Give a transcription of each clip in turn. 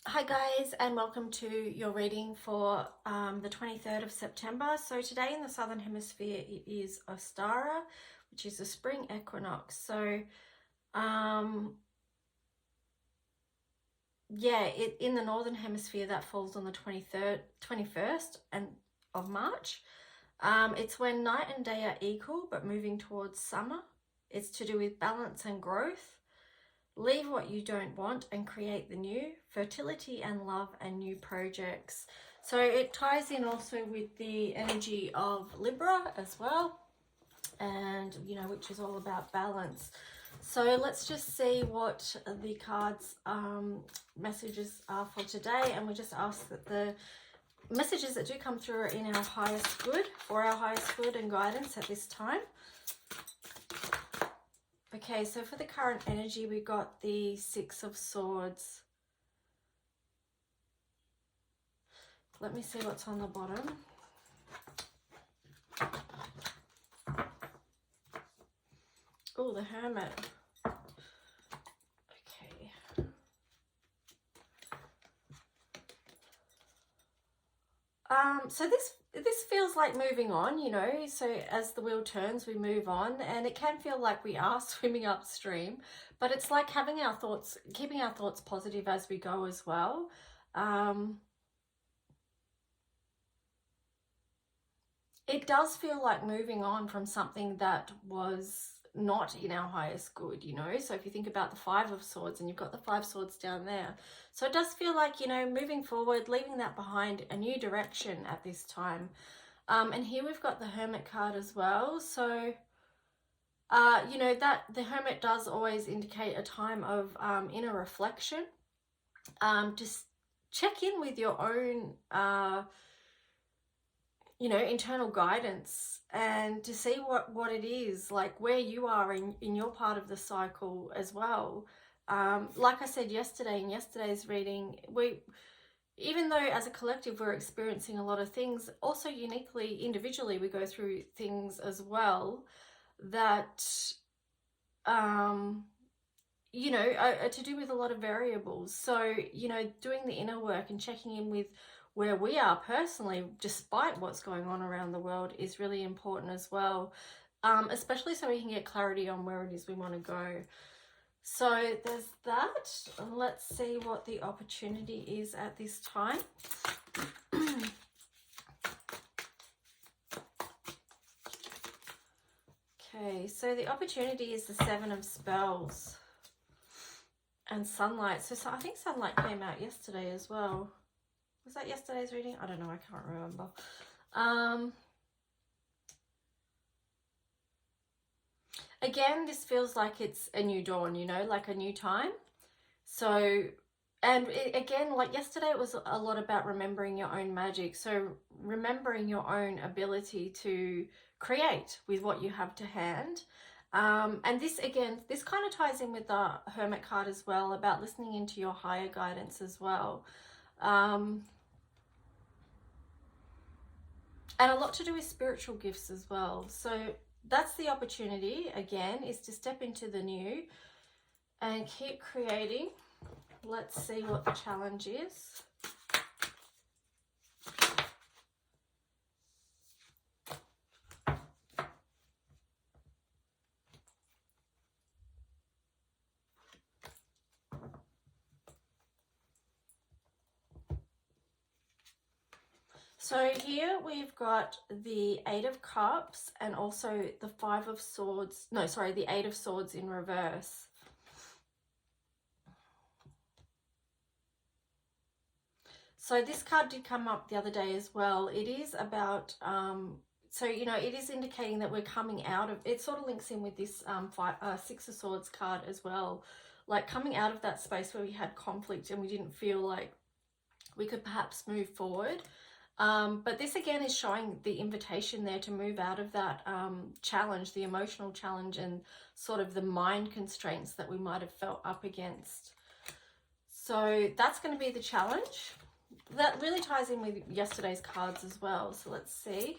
Hi guys, and welcome to your reading for the 23rd of September. So today in the Southern Hemisphere it is Ostara, which is the spring equinox. So in the Northern Hemisphere that falls on the 21st of March. It's when night and day are equal but moving towards summer. It's to do with balance and growth. Leave what you don't want and create the new, fertility and love and new projects. So it ties in also with the energy of Libra as well, and which is all about balance. So let's just see what the cards messages are for today, and we just ask that the messages that do come through are in our highest good, for our highest good and guidance at this time. Okay, so for the current energy, we got the Six of Swords. Let me see what's on the bottom. Oh, the Hermit. Okay. So this feels like moving on, so as the wheel turns, we move on, and it can feel like we are swimming upstream, but it's like having our thoughts, keeping our thoughts positive as we go as well. It does feel like moving on from something that was not in our highest good, so if you think about the Five of Swords, and you've got the Five Swords down there, so it does feel like, moving forward, leaving that behind, a new direction at this time. And here we've got the Hermit card as well. So that the Hermit does always indicate a time of inner reflection. Just check in with your own internal guidance, and to see what it is, like where you are in your part of the cycle as well. Like I said yesterday in yesterday's reading, even though as a collective we're experiencing a lot of things, also uniquely, individually, we go through things as well that are to do with a lot of variables. So doing the inner work and checking in with where we are personally, despite what's going on around the world, is really important as well, especially so we can get clarity on where it is we want to go. So there's that. Let's see what the opportunity is at this time. Okay, so the opportunity is the Seven of Spells and Sunlight. So I think Sunlight came out yesterday as well. Was that yesterday's reading? I don't know, I can't remember. Again, this feels like it's a new dawn, like a new time. So, and again, like yesterday, it was a lot about remembering your own magic. So remembering your own ability to create with what you have to hand. And this kind of ties in with the Hermit card as well, about listening into your higher guidance as well. And a lot to do with spiritual gifts as well. So that's the opportunity, again, is to step into the new and keep creating. Let's see what the challenge is. So here we've got the Eight of Cups and also the Five of Swords. No, sorry, the Eight of Swords in reverse. So this card did come up the other day as well. It is about, so, it is indicating that we're coming out of, it sort of links in with this Six of Swords card as well. Like coming out of that space where we had conflict and we didn't feel like we could perhaps move forward. But this again is showing the invitation there to move out of that challenge, the emotional challenge, and sort of the mind constraints that we might have felt up against. So that's going to be the challenge. That really ties in with yesterday's cards as well. So let's see.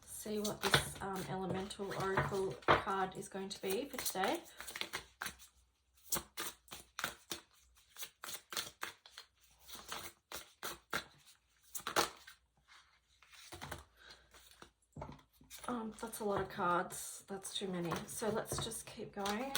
See what this Elemental Oracle card is going to be for today. That's a lot of cards. That's too many. So let's just keep going.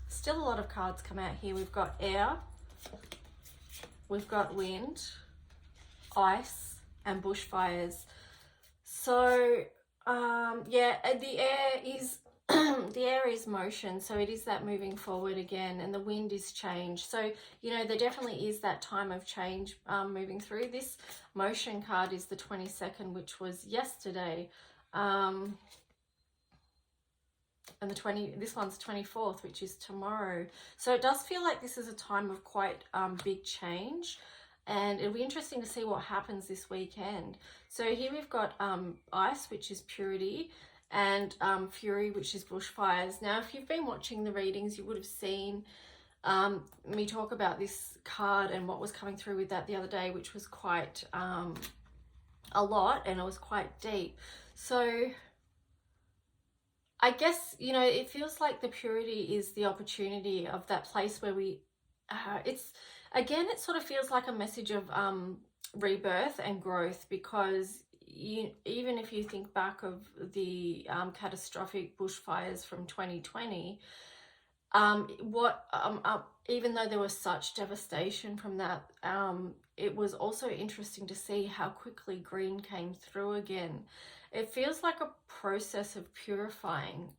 Still a lot of cards come out here. We've got air, we've got wind, ice, and bushfires. So yeah, the air is the air is motion, so it is that moving forward again, and the wind is change. So you know, there definitely is that time of change moving through. This motion card is the 22nd, which was yesterday. And this one's 24th, which is tomorrow. So it does feel like this is a time of quite big change, and it'll be interesting to see what happens this weekend. So here we've got ice, which is purity, and fury, which is bushfires. Now, if you've been watching the readings, you would have seen me talk about this card and what was coming through with that the other day, which was quite a lot, and it was quite deep. So I guess, you know, it feels like the purity is the opportunity of that place where we, it's, again, it sort of feels like a message of rebirth and growth, because even if you think back of the catastrophic bushfires from 2020, even though there was such devastation from that, it was also interesting to see how quickly green came through again. It feels like a process of purifying,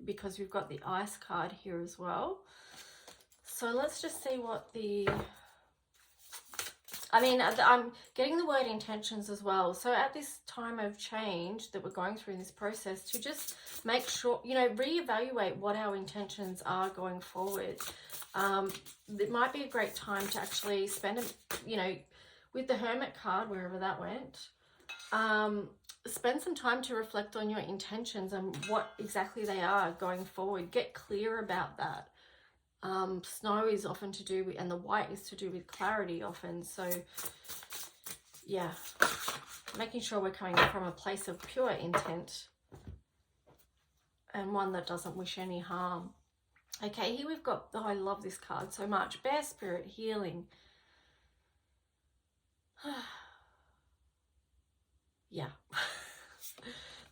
because we've got the ice card here as well. So let's just see what I'm getting the word intentions as well. So at this time of change that we're going through in this process, to just make sure, you know, reevaluate what our intentions are going forward. It might be a great time to actually spend, you know, with the Hermit card, wherever that went, spend some time to reflect on your intentions and what exactly they are going forward. Get clear about that. Snow is often to do with, and the white is to do with clarity often. So yeah, making sure we're coming from a place of pure intent and one that doesn't wish any harm. Okay, here we've got, oh, I love this card so much. Bear Spirit, healing. Yeah.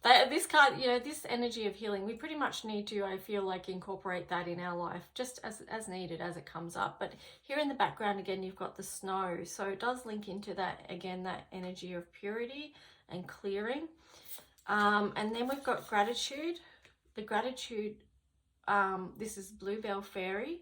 But this card, you know, this energy of healing, we pretty much need to, I feel like, incorporate that in our life, just as needed, as it comes up. But here in the background, again, you've got the snow. So it does link into that, again, that energy of purity and clearing. And then we've got gratitude. The gratitude, this is Bluebell Fairy.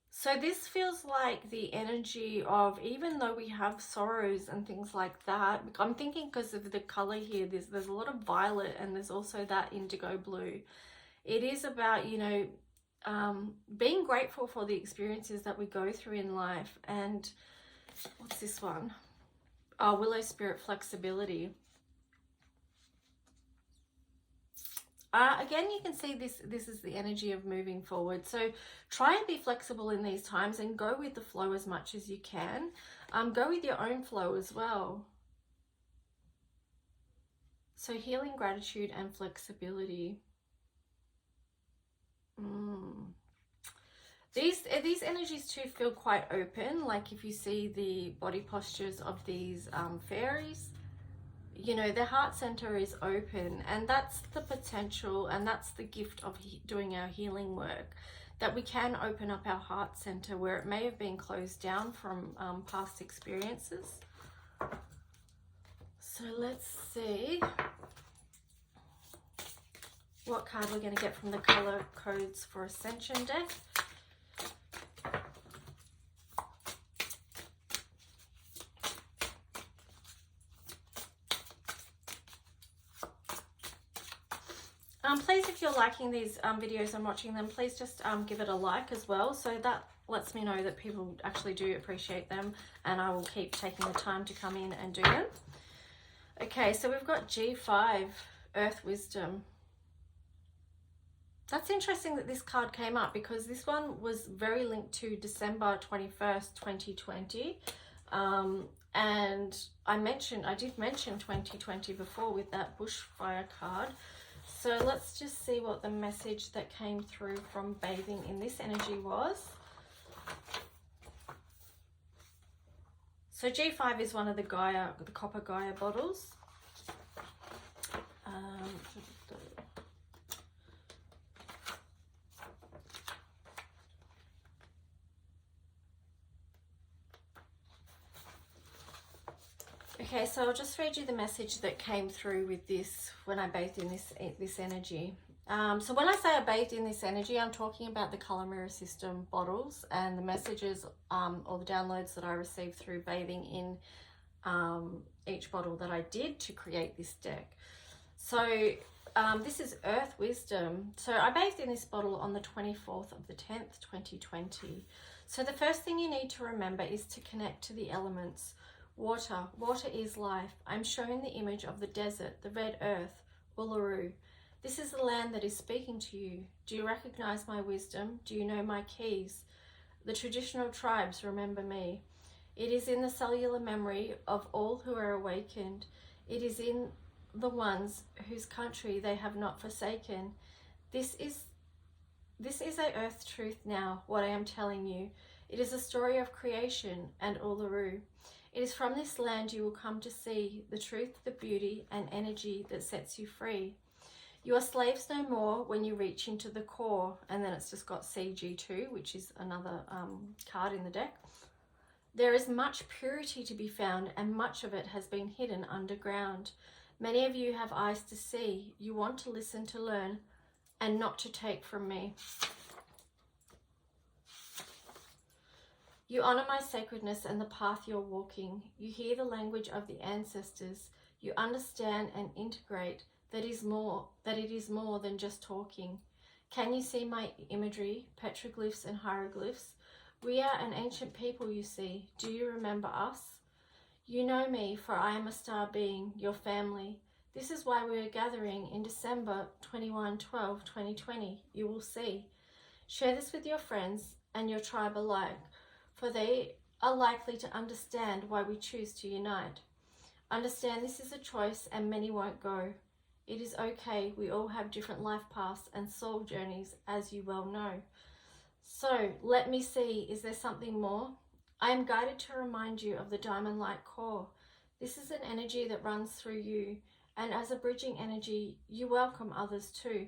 So this feels like the energy of, even though we have sorrows and things like that, I'm thinking because of the color here, there's a lot of violet, and there's also that indigo blue. It is about, you know, being grateful for the experiences that we go through in life. And what's this one? Oh, Willow Spirit, flexibility. Again, you can see this is the energy of moving forward. So try and be flexible in these times and go with the flow as much as you can. Go with your own flow as well. So healing, gratitude, and flexibility. These energies too feel quite open. Like if you see the body postures of these fairies, you know, their heart center is open, and that's the potential, and that's the gift of doing our healing work, that we can open up our heart center where it may have been closed down from past experiences. So let's see what card we're going to get from the color codes for Ascension deck. Please, if you're liking these videos and watching them, please just give it a like as well. So that lets me know that people actually do appreciate them, and I will keep taking the time to come in and do them. Okay, so we've got G5, Earth Wisdom. That's interesting that this card came up, because this one was very linked to December 21st, 2020. And I did mention 2020 before with that bushfire card. So let's just see what the message that came through from bathing in this energy was. So G5 is one of the copper Gaia bottles. Okay, so I'll just read you the message that came through with this when I bathed in this energy. So when I say I bathed in this energy, I'm talking about the color mirror system bottles and the messages or the downloads that I received through bathing in each bottle that I did to create this deck. So this is Earth Wisdom. So I bathed in this bottle on the 24th of the 10th, 2020. So the first thing you need to remember is to connect to the elements. Water. Water is life. I'm showing the image of the desert, the red earth, Uluru. This is the land that is speaking to you. Do you recognize my wisdom? Do you know my keys? The traditional tribes remember me. It is in the cellular memory of all who are awakened. It is in the ones whose country they have not forsaken. This is a earth truth now, what I am telling you. It is a story of creation and Uluru. It is from this land you will come to see the truth, the beauty and energy that sets you free. You are slaves no more when you reach into the core. And then it's just got CG2, which is another card in the deck. There is much purity to be found, and much of it has been hidden underground. Many of you have eyes to see. You want to listen, to learn, and not to take from me. You honor my sacredness and the path you're walking. You hear the language of the ancestors. You understand and integrate that it is more than just talking. Can you see my imagery, petroglyphs and hieroglyphs? We are an ancient people, you see. Do you remember us? You know me, for I am a star being, your family. This is why we are gathering in December 21/12/2020. You will see. Share this with your friends and your tribe alike, for they are likely to understand why we choose to unite. Understand this is a choice and many won't go. It is okay, we all have different life paths and soul journeys, as you well know. So let me see, is there something more? I am guided to remind you of the diamond light core. This is an energy that runs through you, and as a bridging energy, you welcome others too.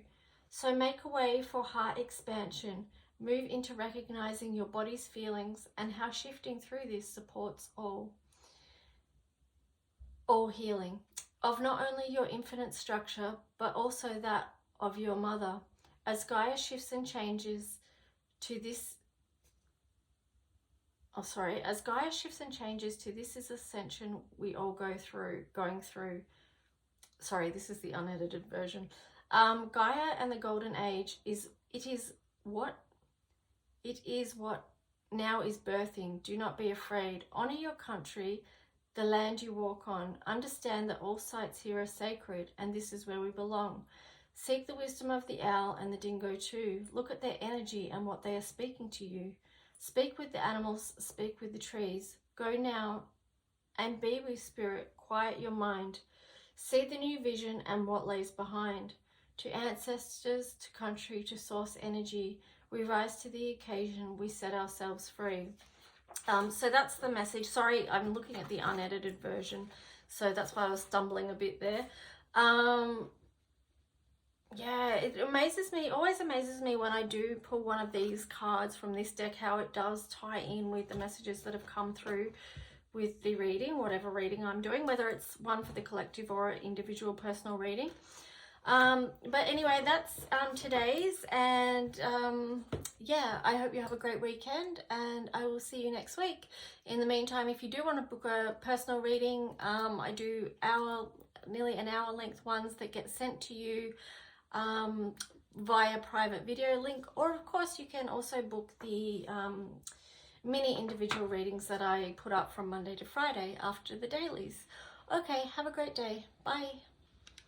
So make a way for heart expansion. Move into recognizing your body's feelings and how shifting through this supports all healing of not only your infinite structure, but also that of your mother. As Gaia shifts and changes to this, as Gaia shifts and changes to this is ascension we all going through. Sorry, this is the unedited version. Gaia and the Golden Age is what now is birthing. Do not be afraid. Honor your country, the land you walk on. Understand that all sites here are sacred, and this is where we belong. Seek the wisdom of the owl and the dingo too. Look at their energy and what they are speaking to you. Speak with the animals, speak with the trees. Go now and be with spirit. Quiet your mind. See the new vision and what lays behind. To ancestors, to country, to source energy, we rise to the occasion, we set ourselves free. So that's the message. Sorry, I'm looking at the unedited version, so that's why I was stumbling a bit there. Yeah, it always amazes me when I do pull one of these cards from this deck, how it does tie in with the messages that have come through with the reading, whatever reading I'm doing, whether it's one for the collective or an individual personal reading. But anyway, that's today's, and yeah, I hope you have a great weekend, and I will see you next week. In the meantime, if you do want to book a personal reading, I do nearly an hour length ones that get sent to you via private video link, or of course you can also book the mini individual readings that I put up from Monday to Friday after the dailies. Okay, have a great day. Bye.